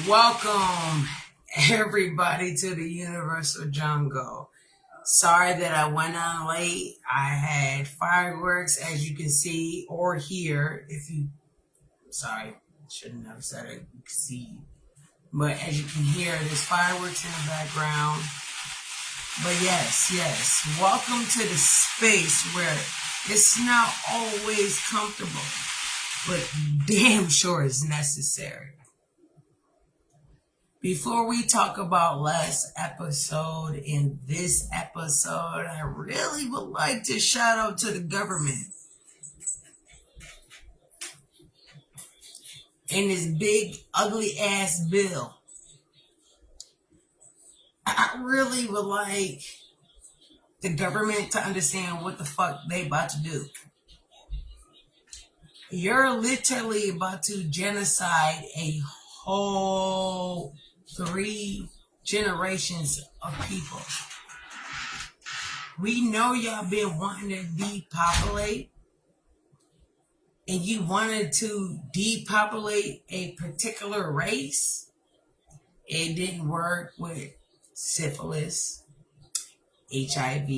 Welcome, everybody, to the Universal Jungle. Sorry that I went on late. I had fireworks, as you can see or hear. Sorry, shouldn't have said it. You can see, but as you can hear, there's fireworks in the background. But yes, welcome to the space where it's not always comfortable, but damn sure is necessary. Before we talk about last episode, in this episode, I really would like to shout out to the government and this big, ugly ass bill. I really would like the government to understand what the fuck they about to do. You're literally about to genocide a whole 3 generations of people. We know y'all been wanting to depopulate, and you wanted to depopulate a particular race. It didn't work with syphilis, HIV,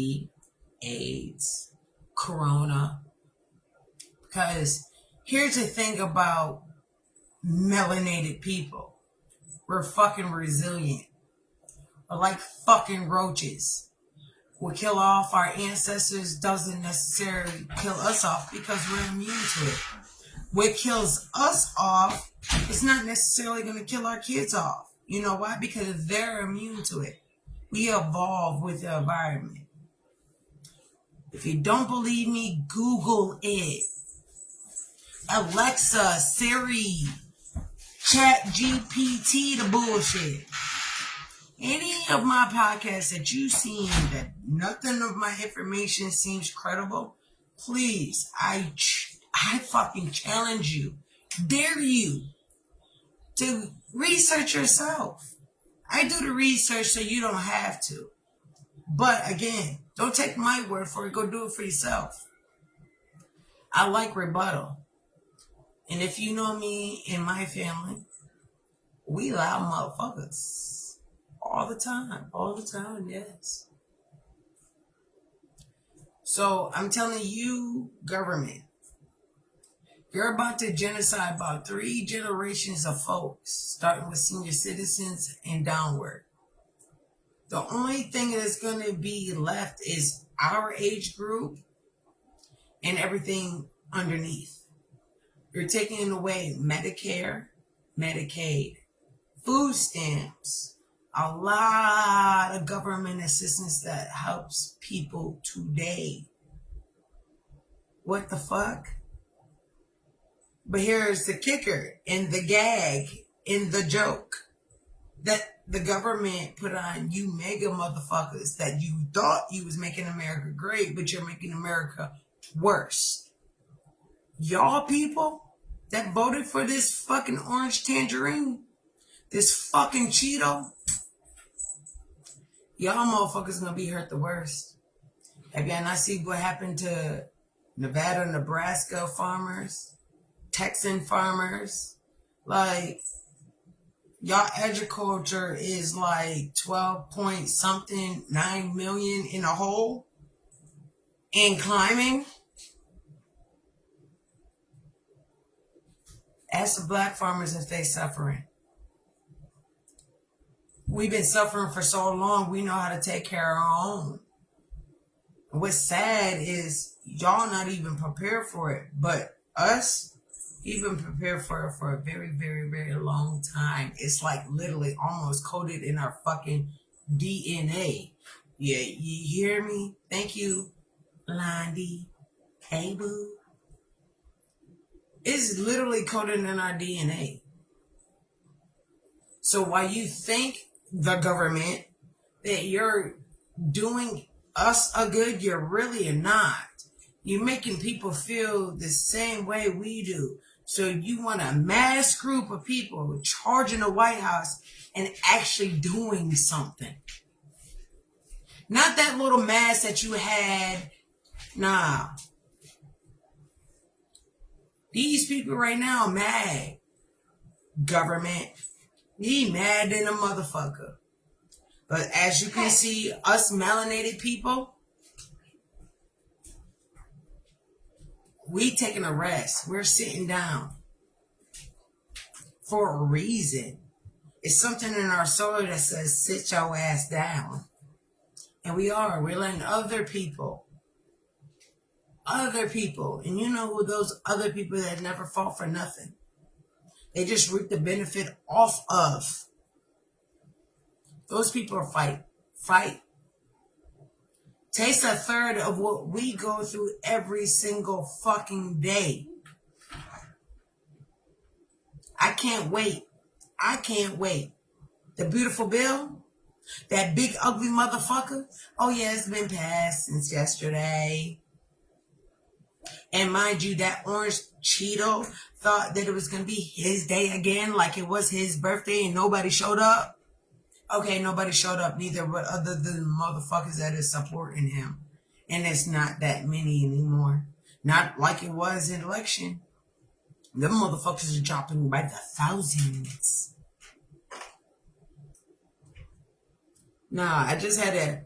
AIDS, corona. Because here's the thing about melanated people. We're fucking resilient. We're like fucking roaches. What kill off our ancestors doesn't necessarily kill us off because we're immune to it. What kills us off is not necessarily going to kill our kids off. You know why? Because they're immune to it. We evolve with the environment. If you don't believe me, Google it. Alexa, Siri, Chat GPT, the bullshit. Any of my podcasts that you've seen that nothing of my information seems credible, please, I fucking challenge you, dare you to research yourself. I do the research so you don't have to. But again, don't take my word for it. Go do it for yourself. I like rebuttal. And if you know me and my family, we loud motherfuckers. All the time, yes. So I'm telling you, government, you're about to genocide about 3 generations of folks, starting with senior citizens and downward. The only thing that's going to be left is our age group and everything underneath. You're taking away Medicare, Medicaid, food stamps, a lot of government assistance that helps people today. What the fuck? But here's the kicker and the gag and the joke that the government put on you mega motherfuckers that you thought you was making America great, but you're making America worse. Y'all people that voted for this fucking orange tangerine, this fucking Cheeto, y'all motherfuckers gonna be hurt the worst. Again, I see what happened to Nevada, Nebraska farmers, Texan farmers. Like, y'all agriculture is like 12 point something, 9 million in a hole and climbing. Ask the black farmers if they suffering. We've been suffering for so long, we know how to take care of our own. And what's sad is y'all not even prepared for it. But us, we've been prepared for it for a very, very, very long time. It's like literally almost coded in our fucking DNA. Yeah, you hear me? Thank you, Blondie. Hey, boo. It's literally coded in our DNA. So while you think the government that you're doing us a good, you're really not. You're making people feel the same way we do. So you want a mass group of people charging the White House and actually doing something. Not that little mass that you had. Nah. These people right now are mad. Government, He mad than a motherfucker. But as you can see, us melanated people, we taking a rest. We're sitting down for a reason. It's something in our soul that says, sit your ass down. And we are. We're letting other people, and you know who those other people that never fought for nothing. They just reap the benefit off of. Those people are fight. Taste a third of what we go through every single fucking day. I can't wait. The beautiful bill, that big ugly motherfucker. Oh yeah, it's been passed since yesterday. And mind you, that orange Cheeto thought that it was going to be his day again, like it was his birthday and nobody showed up. Okay, nobody showed up neither, but other than motherfuckers that is supporting him. And it's not that many anymore. Not like it was in election. Them motherfuckers are dropping by the thousands. Nah, I just had to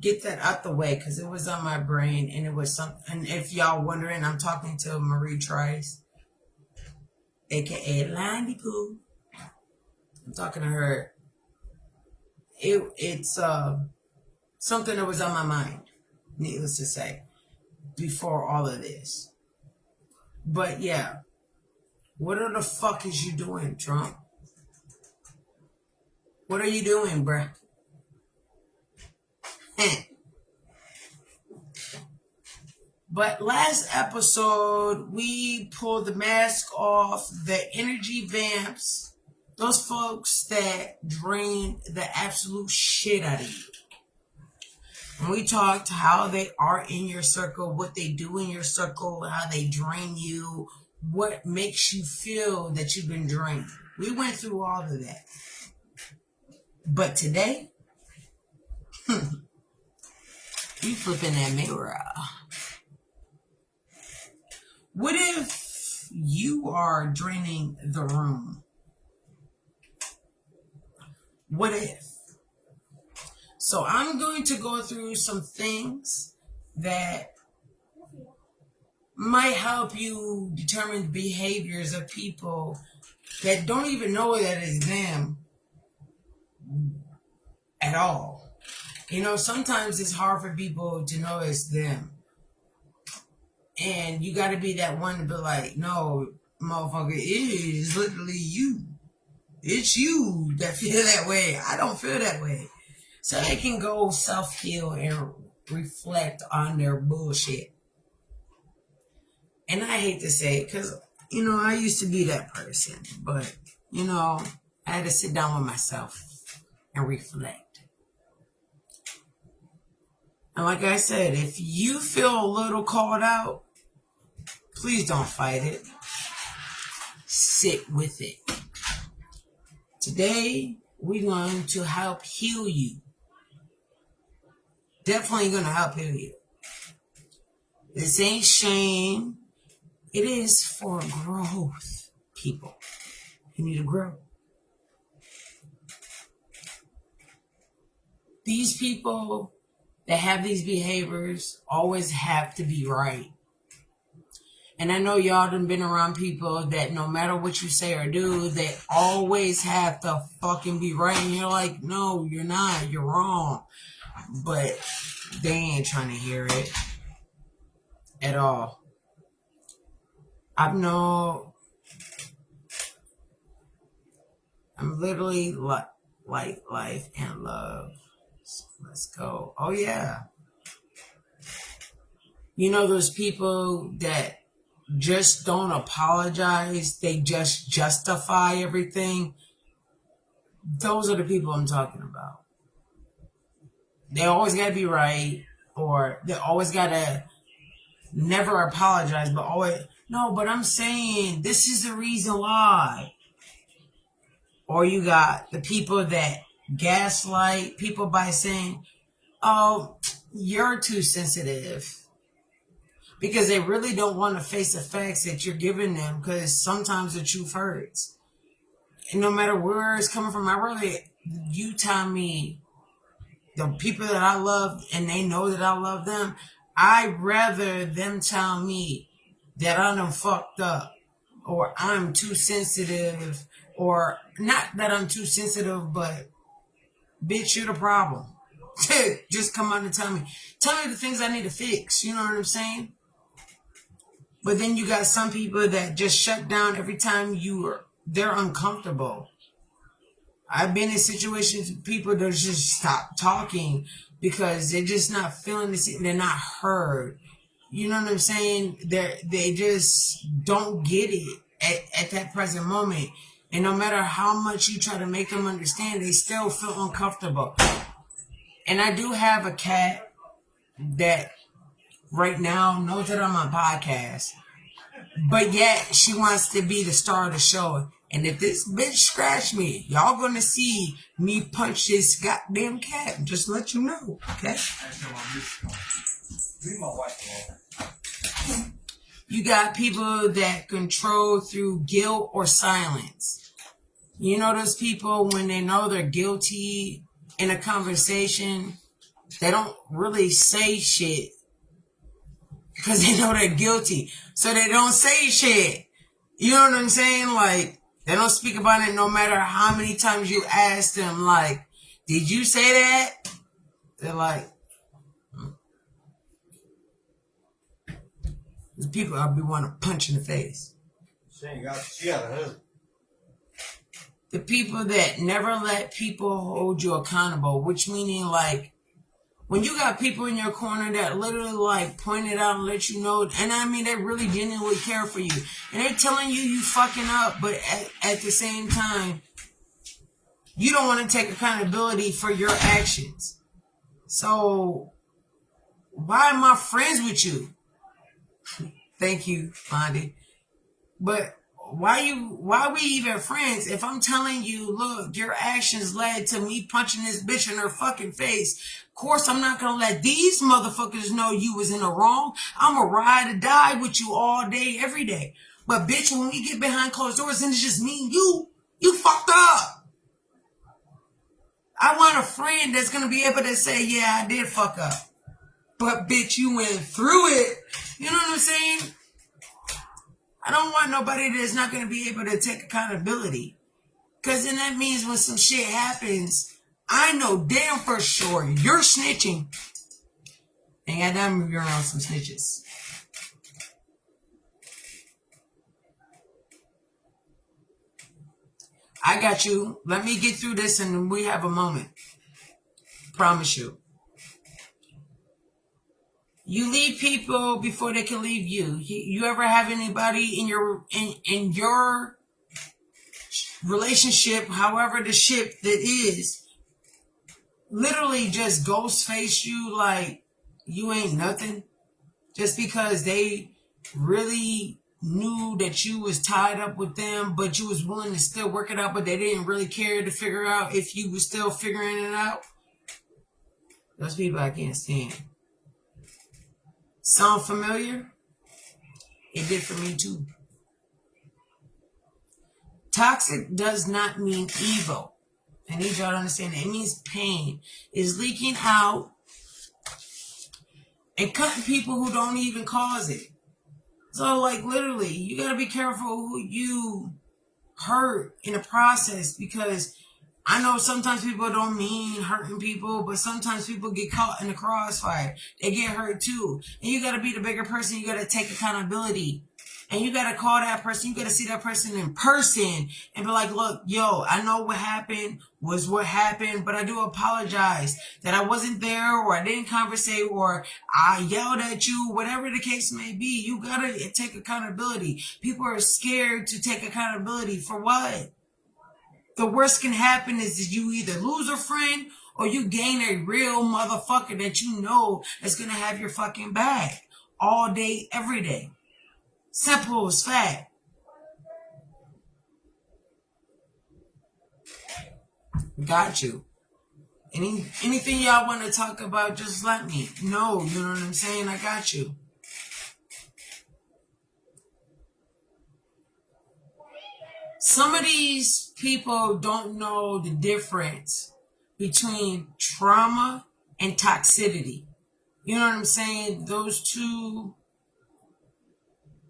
get that out the way because it was on my brain and it was something. And if y'all wondering, I'm talking to Marie Trice, aka Landy Poo. I'm talking to her. It's something that was on my mind, needless to say, before all of this. But yeah, what the fuck is you doing, Trump? What are you doing, bruh? But last episode, we pulled the mask off the energy vamps, those folks that drain the absolute shit out of you. And we talked how they are in your circle, what they do in your circle, how they drain you, what makes you feel that you've been drained. We went through all of that. But today, you flipping that mirror. What if you are draining the room? What if? So I'm going to go through some things that might help you determine behaviors of people that don't even know that it's them at all. You know, sometimes it's hard for people to know it's them. And you got to be that one to be like, no, motherfucker, it is literally you. It's you that feel that way. I don't feel that way. So they can go self-heal and reflect on their bullshit. And I hate to say it because, you know, I used to be that person. But, you know, I had to sit down with myself and reflect. And like I said, if you feel a little called out, please don't fight it. Sit with it. Today, we're going to help heal you. Definitely going to help heal you. This ain't shame. It is for growth, people. You need to grow. These people that have these behaviors always have to be right. And I know y'all done been around people that no matter what you say or do, they always have to fucking be right. And you're like, no, you're not. You're wrong. But they ain't trying to hear it at all. I'm literally like life and love. So let's go. Oh, yeah. You know those people that just don't apologize, they just justify everything? Those are the people I'm talking about. They always got to be right, or they always got to never apologize, but always, no, but I'm saying this is the reason why. Or you got the people that gaslight people by saying, oh, you're too sensitive. Because they really don't want to face the facts that you're giving them, because sometimes the truth hurts. no matter where it's coming from, I really, you tell me the people that I love and they know that I love them, I'd rather them tell me that I done fucked up or I'm too sensitive, or not that I'm too sensitive, but bitch, you're the problem. Just come out and tell me the things I need to fix. You know what I'm saying? But then you got some people that just shut down every time they're uncomfortable. I've been in situations with people that just stop talking because they're just not feeling this. They're not heard. You know what I'm saying? They just don't get it at that present moment. And no matter how much you try to make them understand, they still feel uncomfortable. And I do have a cat that right now knows that I'm on podcast, but yet she wants to be the star of the show. And if this bitch scratch me, y'all gonna see me punch this goddamn cat. Just let you know, okay? You got people that control through guilt or silence. You know those people when they know they're guilty in a conversation, they don't really say shit because they know they're guilty. So they don't say shit. You know what I'm saying? Like, they don't speak about it no matter how many times you ask them, like, did you say that? They're like, there's people I'll be wanting to punch in the face. She got a husband. The people that never let people hold you accountable, which meaning like, when you got people in your corner that literally like point it out and let you know, and I mean they really genuinely care for you, and they're telling you fucking up, but at the same time, you don't want to take accountability for your actions. So why am I friends with you? Thank you, Bondi. But why we even friends if I'm telling you, look, your actions led to me punching this bitch in her fucking face. Of course, I'm not going to let these motherfuckers know you was in the wrong. I'm going to ride or die with you all day, every day. But bitch, when we get behind closed doors and it's just me and you fucked up. I want a friend that's going to be able to say, yeah, I did fuck up. But bitch, you went through it. You know what I'm saying? I don't want nobody that's not going to be able to take accountability. Because then that means when some shit happens, I know damn for sure you're snitching. And goddamn, you're around some snitches. I got you. Let me get through this and we have a moment. Promise you. You leave people before they can leave you. You ever have anybody in your relationship, however the ship that is, literally just ghost face you like you ain't nothing, just because they really knew that you was tied up with them, but you was willing to still work it out, but they didn't really care to figure out if you was still figuring it out? Those people I can't stand. Sound familiar? It did for me too. Toxic does not mean evil. I need y'all to understand that. It means pain. It's leaking out and cutting people who don't even cause it. So, like, literally, you got to be careful who you hurt in the process, because I know sometimes people don't mean hurting people, but sometimes people get caught in the crossfire. They get hurt too. And you got to be the bigger person. You got to take accountability. And you got to call that person. You got to see that person in person and be like, look, yo, I know what happened was what happened, but I do apologize that I wasn't there, or I didn't conversate, or I yelled at you, whatever the case may be. You got to take accountability. People are scared to take accountability for what? The worst can happen is that you either lose a friend or you gain a real motherfucker that you know is going to have your fucking back all day, every day. Simple as fact. Got you. Anything y'all want to talk about, just let me know. You know what I'm saying? I got you. Some of these people don't know the difference between trauma and toxicity. You know what I'm saying? Those two,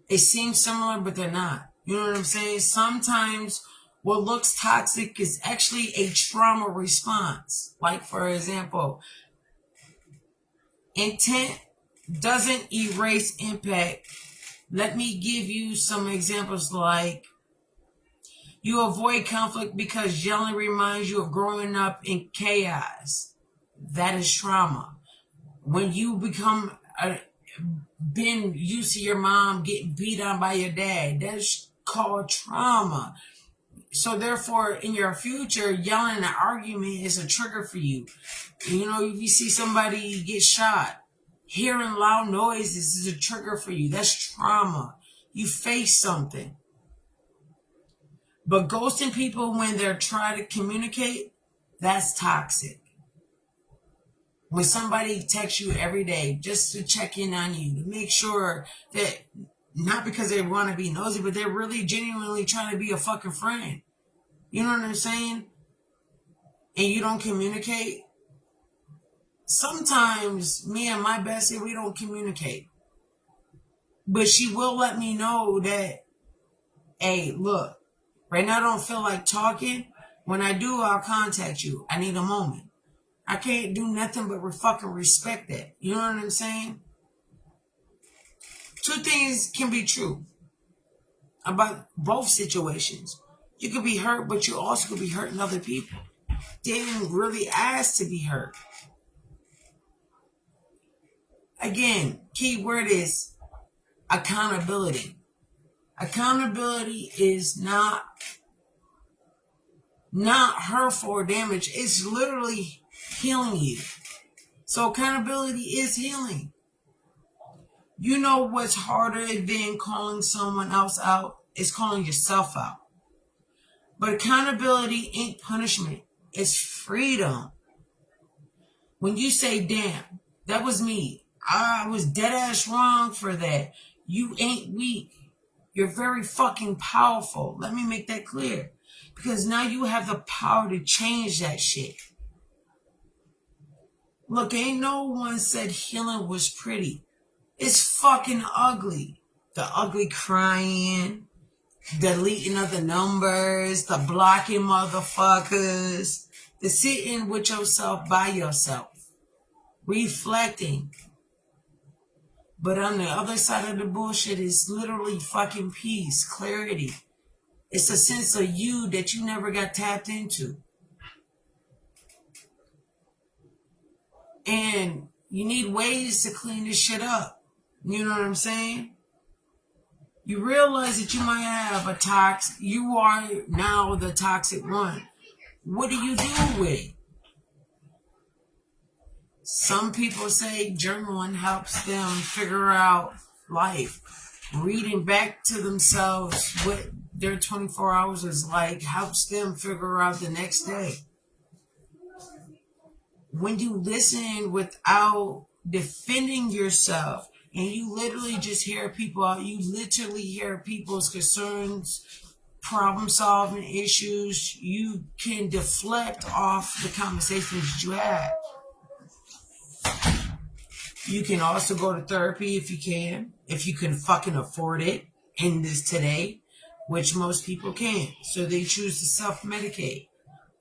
they seem similar, but they're not. You know what I'm saying? Sometimes what looks toxic is actually a trauma response. Like, for example, intent doesn't erase impact. Let me give you some examples like you avoid conflict because yelling reminds you of growing up in chaos. That is trauma. When you become been used to your mom getting beat on by your dad, that's called trauma. So therefore, in your future, yelling in an argument is a trigger for you. You know, if you see somebody get shot, hearing loud noises is a trigger for you. That's trauma. You face something. But ghosting people when they're trying to communicate, that's toxic. When somebody texts you every day just to check in on you, to make sure that, not because they want to be nosy, but they're really genuinely trying to be a fucking friend. You know what I'm saying? And you don't communicate. Sometimes me and my bestie, we don't communicate. But she will let me know that, hey, look, right now I don't feel like talking. When I do, I'll contact you. I need a moment. I can't do nothing but fucking respect that. You know what I'm saying? Two things can be true about both situations. You could be hurt, but you also could be hurting other people. They didn't really ask to be hurt. Again, key word is accountability. Accountability is not hurtful or damage. It's literally healing you. So accountability is healing. You know what's harder than calling someone else out? It's calling yourself out. But accountability ain't punishment. It's freedom. When you say, damn, that was me. I was dead ass wrong for that. You ain't weak. You're very fucking powerful. Let me make that clear. Because now you have the power to change that shit. Look, ain't no one said healing was pretty. It's fucking ugly. The ugly crying, deleting of the numbers, the blocking motherfuckers, the sitting with yourself by yourself, reflecting. But on the other side of the bullshit is literally fucking peace, clarity. It's a sense of you that you never got tapped into. And you need ways to clean this shit up. You know what I'm saying? You realize that you might have you are now the toxic one. What do you do with it? Some people say journaling helps them figure out life. Reading back to themselves what their 24 hours is like helps them figure out the next day. When you listen without defending yourself, and you literally just hear people out, you literally hear people's concerns, problem solving issues, you can deflect off the conversations that you have. You can also go to therapy if you can fucking afford it in this today, which most people can't. So they choose to self-medicate.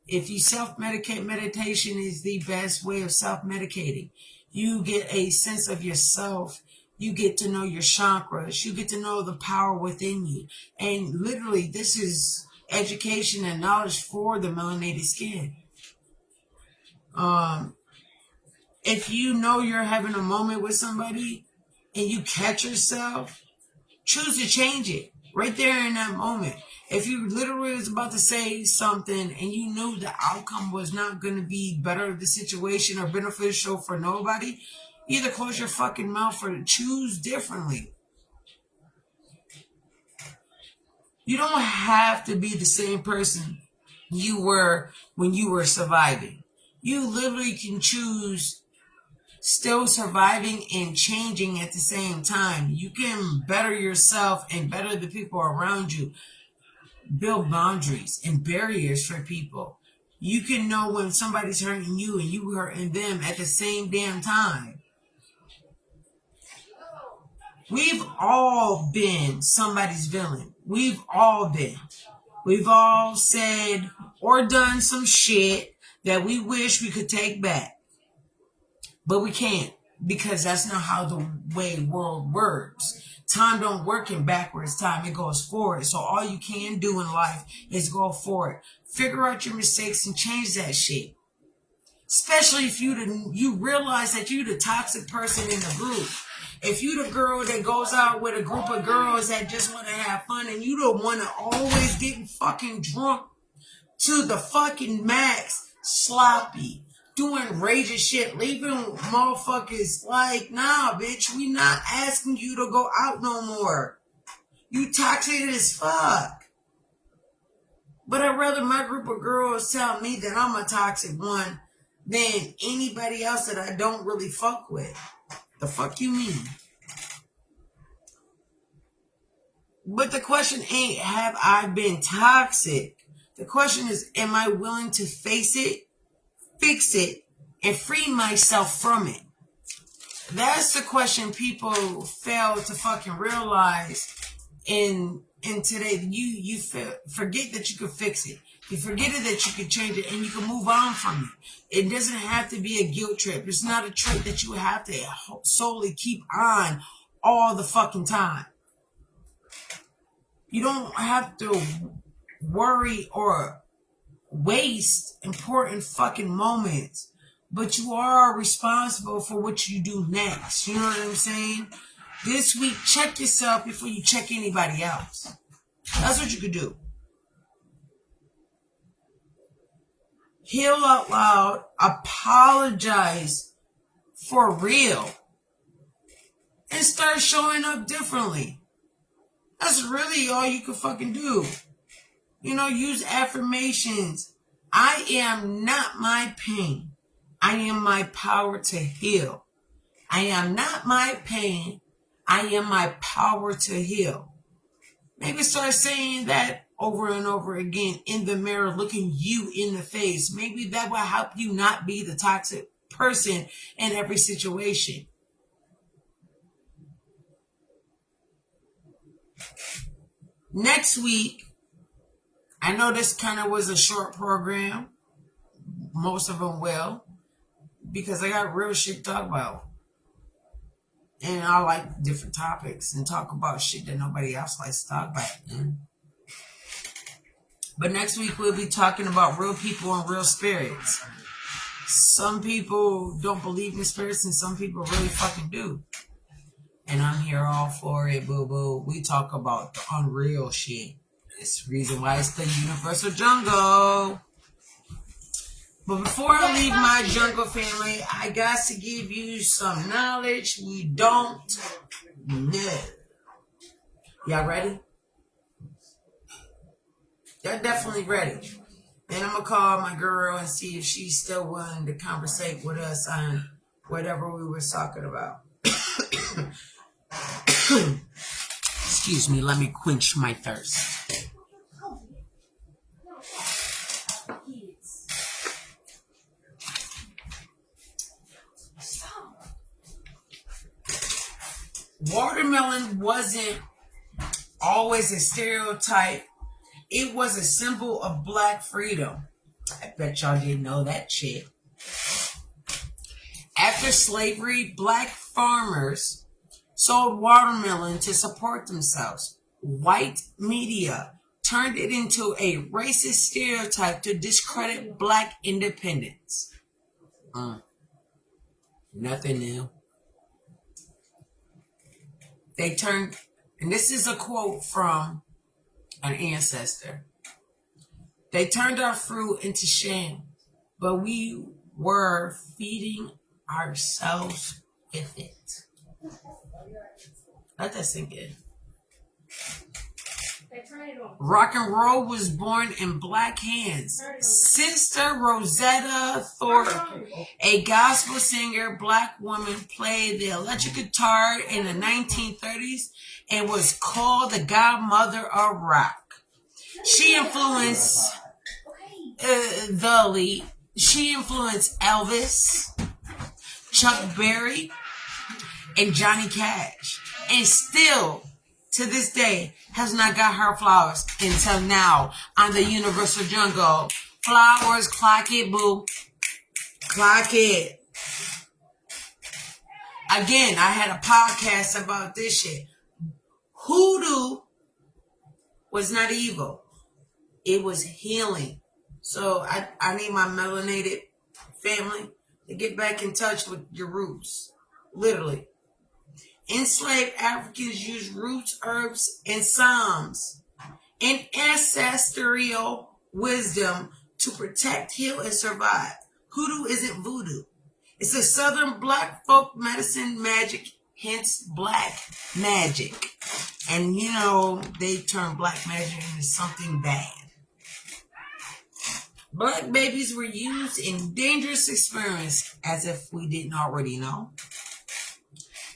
If you self-medicate, meditation is the best way of self-medicating. You get a sense of yourself. You get to know your chakras. You get to know the power within you. And literally, this is education and knowledge for the melanated skin. If you know you're having a moment with somebody and you catch yourself, choose to change it right there in that moment. If you literally was about to say something and you knew the outcome was not going to be better the situation or beneficial for nobody, either close your fucking mouth or choose differently. You don't have to be the same person you were when you were surviving. You literally can choose still surviving and changing at the same time. You can better yourself and better the people around you. build boundaries and barriers for people. You can know when somebody's hurting you and you hurting them at the same damn time. We've all been somebody's villain. We've all been. We've all said or done some shit that we wish we could take back. But we can't, because that's not how the way world works. Time don't work in backwards time. It goes forward. So all you can do in life is go forward. Figure out your mistakes and change that shit. Especially if you realize that you the toxic person in the group. If you the girl that goes out with a group of girls that just want to have fun and you don't want to always getting fucking drunk to the fucking max, sloppy, doing raging shit, leaving motherfuckers like, nah, bitch, we not asking you to go out no more. You toxic as fuck. But I'd rather my group of girls tell me that I'm a toxic one than anybody else that I don't really fuck with. The fuck you mean? But the question ain't, have I been toxic? The question is, am I willing to face it, fix it, and free myself from it? That's the question people fail to fucking realize in today. You forget that you can fix it. You forget it that you can change it and you can move on from it. It doesn't have to be a guilt trip. It's not a trait that you have to solely keep on all the fucking time. You don't have to worry or waste important fucking moments, but you are responsible for what you do next. You know what I'm saying? This week, check yourself before you check anybody else. That's what you could do. Heal out loud, apologize for real, and start showing up differently. That's really all you can fucking do. You know, use affirmations. I am not my pain. I am my power to heal. I am not my pain. I am my power to heal. Maybe start saying that over and over again in the mirror, looking you in the face. Maybe that will help you not be the toxic person in every situation. Next week, I know this kind of was a short program. Most of them will, because I got real shit to talk about. And I like different topics and talk about shit that nobody else likes to talk about. But next week we'll be talking about real people and real spirits. Some people don't believe in spirits and some people really fucking do. And I'm here all for it, boo-boo. We talk about the unreal shit. It's the reason why it's the universal jungle. But before I leave my jungle family, I got to give you some knowledge we don't know. Y'all ready? Y'all definitely ready. And I'm going to call my girl and see if she's still willing to conversate with us on whatever we were talking about. Excuse me, let me quench my thirst. Watermelon wasn't always a stereotype. It was a symbol of black freedom. I bet y'all didn't know that shit. After slavery, black farmers sold watermelon to support themselves. White media turned it into a racist stereotype to discredit black independence. Nothing new. They turned, and this is a quote from an ancestor. They turned our fruit into shame, but we were feeding ourselves with it. Let that sink in. Rock and roll was born in black hands. Sister Rosetta Thorpe, a gospel singer, black woman, played the electric guitar in the 1930s and was called the godmother of rock. She influenced the elite. She influenced Elvis, Chuck Berry, and Johnny Cash. And still, to this day, has not got her flowers until now on the Universal Jungle. Flowers, clock it, boo. Clock it. Again, I had a podcast about this shit. Hoodoo was not evil. It was healing. So I need my melanated family to get back in touch with your roots. Literally. Enslaved Africans used roots, herbs, and psalms and ancestral wisdom to protect, heal, and survive. Hoodoo isn't voodoo. It's a southern black folk medicine magic, hence black magic. And you know, they turn black magic into something bad. Black babies were used in dangerous experiments, as if we didn't already know.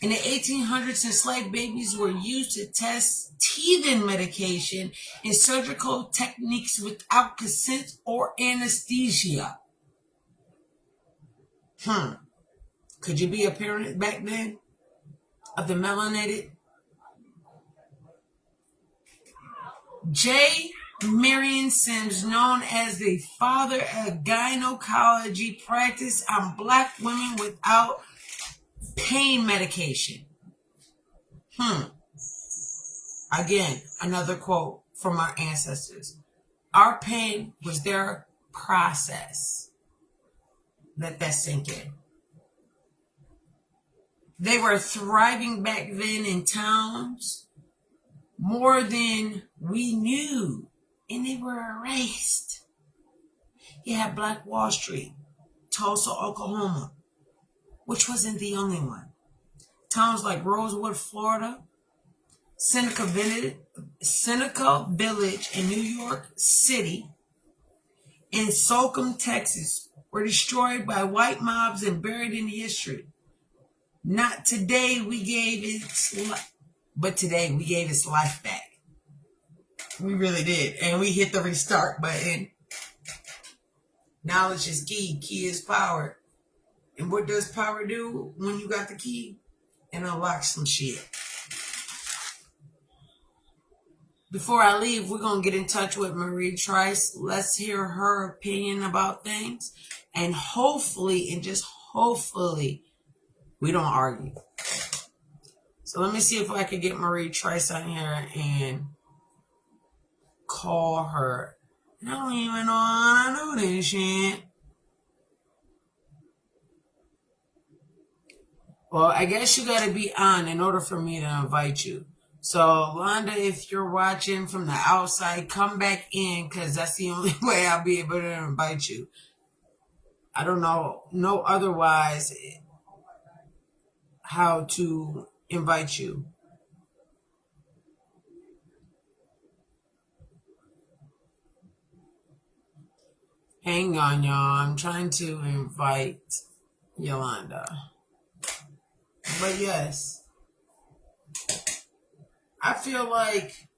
In the 1800s, enslaved babies were used to test teething medication and surgical techniques without consent or anesthesia. Could you be a parent back then of the melanated? J. Marion Sims, known as the father of gynecology, practiced on black women without pain medication. Again, another quote from our ancestors. Our pain was their process. Let that sink in. They were thriving back then in towns more than we knew, and they were erased. You had Black Wall Street, Tulsa, Oklahoma, which wasn't the only one. Towns like Rosewood, Florida, Seneca Village in New York City, and Slocum, Texas, were destroyed by white mobs and buried in history. Not today we gave its life, but today we gave its life back. We really did. And we hit the restart button. Knowledge is key. Key is power. And what does power do when you got the key? It unlocks some shit. Before I leave, we're going to get in touch with Marie Trice. Let's hear her opinion about things. And hopefully, and just hopefully, we don't argue. So let me see if I can get Marie Trice on here and call her. I don't even know how to do this shit. Well, I guess you got to be on in order for me to invite you. So, Londa, if you're watching from the outside, come back in because that's the only way I'll be able to invite you. I don't know, no otherwise how to invite you. Hang on, y'all. I'm trying to invite Yolanda. But yes, I feel like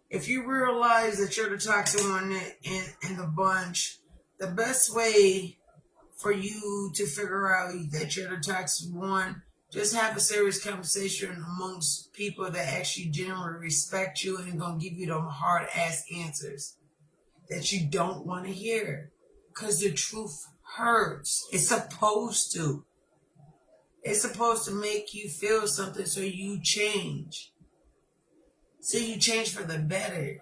if you realize that you're the toxic one in the bunch, the best way for you to figure out that you're the toxic one, just have a serious conversation amongst people that actually genuinely respect you and going to give you them hard-ass answers that you don't want to hear. Because the truth hurts. It's supposed to. It's supposed to make you feel something so you change. So you change for the better.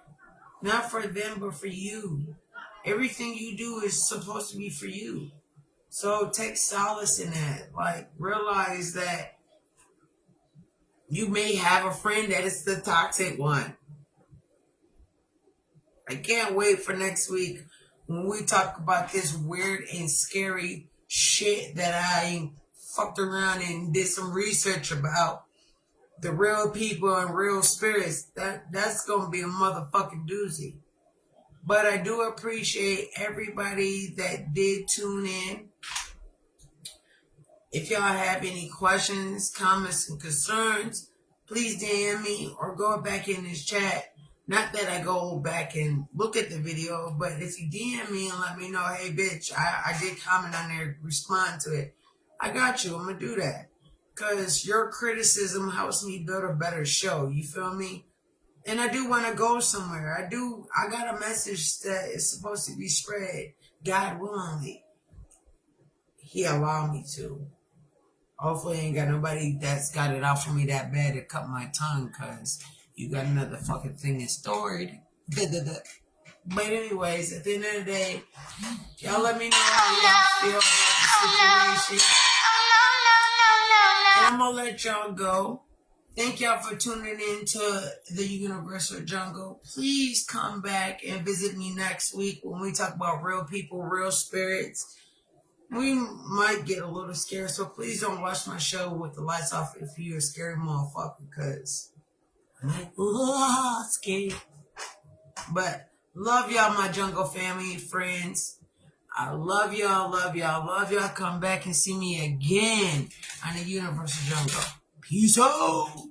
Not for them, but for you. Everything you do is supposed to be for you. So take solace in that. Like, realize that you may have a friend that is the toxic one. I can't wait for next week when we talk about this weird and scary shit that I fucked around and did some research about. The real people and real spirits. That's going to be a motherfucking doozy. But I do appreciate everybody that did tune in. If y'all have any questions, comments, and concerns, please DM me or go back in this chat. Not that I go back and look at the video, but if you DM me and let me know, hey, bitch, I did comment on there, respond to it. I got you. I'm going to do that. Because your criticism helps me build a better show. You feel me? And I do want to go somewhere. I got a message that is supposed to be spread. God willingly. He allowed me to. Hopefully ain't got nobody that's got it out for me that bad to cut my tongue, because you got another fucking thing in story. But anyways, at the end of the day, y'all let me know how y'all feel about the situation. And I'm gonna let y'all go. Thank y'all for tuning in to the Universal Jungle. Please come back and visit me next week when we talk about real people, real spirits. We might get a little scared, so please don't watch my show with the lights off if you're a scary motherfucker, because I'm like, scared. But love y'all, my jungle family, friends. I love y'all, love y'all, love y'all. Come back and see me again on the Universal Jungle. Peace out.